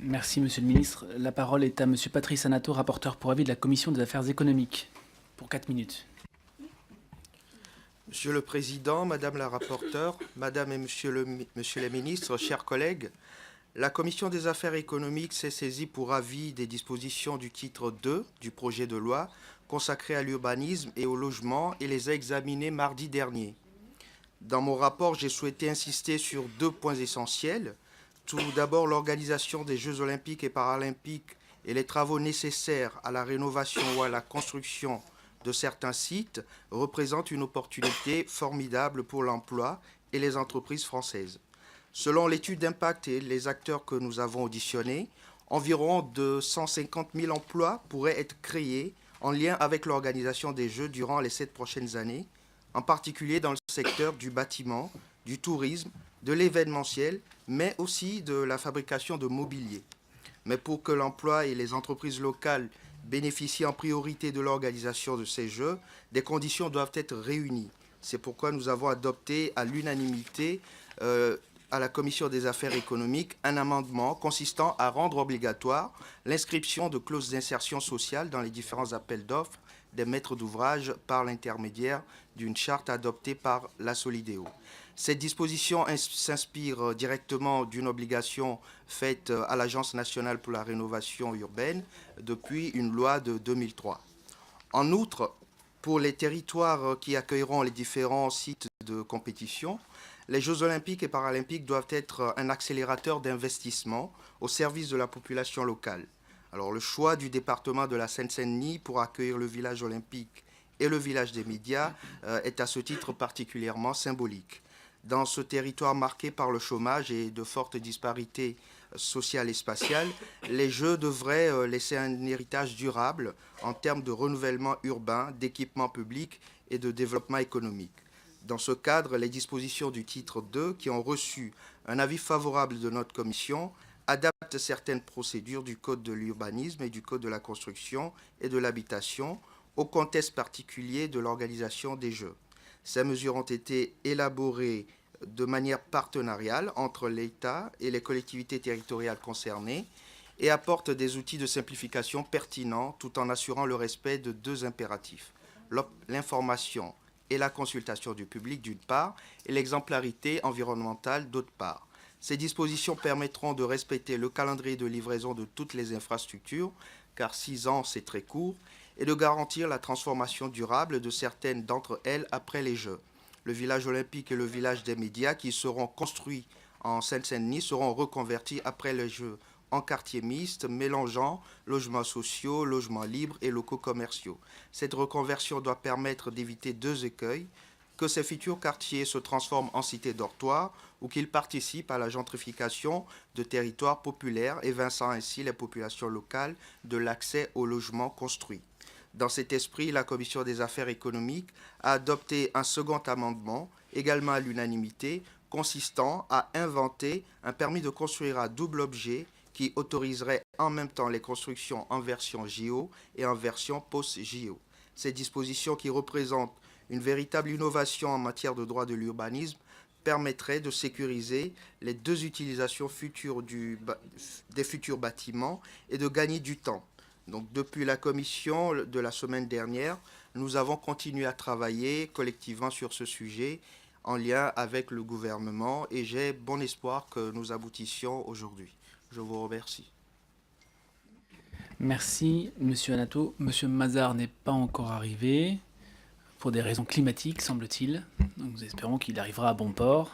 Merci, Monsieur le Ministre. La parole est à Monsieur Patrice Anato, rapporteur pour avis de la Commission des affaires économiques, pour 4 minutes. Monsieur le Président, Madame la rapporteure, Madame et Monsieur les ministres, chers collègues, la Commission des affaires économiques s'est saisie pour avis des dispositions du titre 2 du projet de loi consacré à l'urbanisme et au logement et les a examinées mardi dernier. Dans mon rapport, j'ai souhaité insister sur 2 points essentiels. Tout d'abord, l'organisation des Jeux olympiques et paralympiques et les travaux nécessaires à la rénovation ou à la construction de certains sites représentent une opportunité formidable pour l'emploi et les entreprises françaises. Selon l'étude d'impact et les acteurs que nous avons auditionnés, environ 250 000 emplois pourraient être créés en lien avec l'organisation des Jeux durant les 7 prochaines années, en particulier dans le secteur du bâtiment, du tourisme, de l'événementiel, mais aussi de la fabrication de mobilier. Mais pour que l'emploi et les entreprises locales bénéficient en priorité de l'organisation de ces Jeux, des conditions doivent être réunies. C'est pourquoi nous avons adopté à l'unanimité à la Commission des affaires économiques un amendement consistant à rendre obligatoire l'inscription de clauses d'insertion sociale dans les différents appels d'offres des maîtres d'ouvrage par l'intermédiaire d'une charte adoptée par la Solideo. Cette disposition s'inspire directement d'une obligation faite à l'Agence nationale pour la rénovation urbaine depuis une loi de 2003. En outre, pour les territoires qui accueilleront les différents sites de compétition, les Jeux olympiques et paralympiques doivent être un accélérateur d'investissement au service de la population locale. Alors, le choix du département de la Seine-Saint-Denis pour accueillir le village olympique et le village des médias est à ce titre particulièrement symbolique. Dans ce territoire marqué par le chômage et de fortes disparités sociales et spatiales, les Jeux devraient laisser un héritage durable en termes de renouvellement urbain, d'équipement public et de développement économique. Dans ce cadre, les dispositions du titre 2, qui ont reçu un avis favorable de notre commission, adaptent certaines procédures du Code de l'urbanisme et du Code de la construction et de l'habitation au contexte particulier de l'organisation des Jeux. Ces mesures ont été élaborées de manière partenariale entre l'État et les collectivités territoriales concernées et apportent des outils de simplification pertinents tout en assurant le respect de 2 impératifs, l'information et la consultation du public d'une part et l'exemplarité environnementale d'autre part. Ces dispositions permettront de respecter le calendrier de livraison de toutes les infrastructures, car 6 ans c'est très court, et de garantir la transformation durable de certaines d'entre elles après les Jeux. Le village olympique et le village des médias qui seront construits en Seine-Saint-Denis seront reconvertis après les Jeux en quartiers mixtes mélangeant logements sociaux, logements libres et locaux commerciaux. Cette reconversion doit permettre d'éviter 2 écueils, que ces futurs quartiers se transforment en cités dortoirs ou qu'ils participent à la gentrification de territoires populaires, évinçant ainsi les populations locales de l'accès aux logements construits. Dans cet esprit, la Commission des affaires économiques a adopté un second amendement, également à l'unanimité, consistant à inventer un permis de construire à double objet qui autoriserait en même temps les constructions en version JO et en version post-JO. Ces dispositions qui représentent une véritable innovation en matière de droit de l'urbanisme permettrait de sécuriser les 2 utilisations futures des futurs bâtiments et de gagner du temps. Donc, depuis la commission de la semaine dernière, nous avons continué à travailler collectivement sur ce sujet en lien avec le gouvernement et j'ai bon espoir que nous aboutissions aujourd'hui. Je vous remercie. Merci, Monsieur Anato. Monsieur Mazar n'est pas encore arrivé, pour des raisons climatiques, semble-t-il. Donc nous espérons qu'il arrivera à bon port.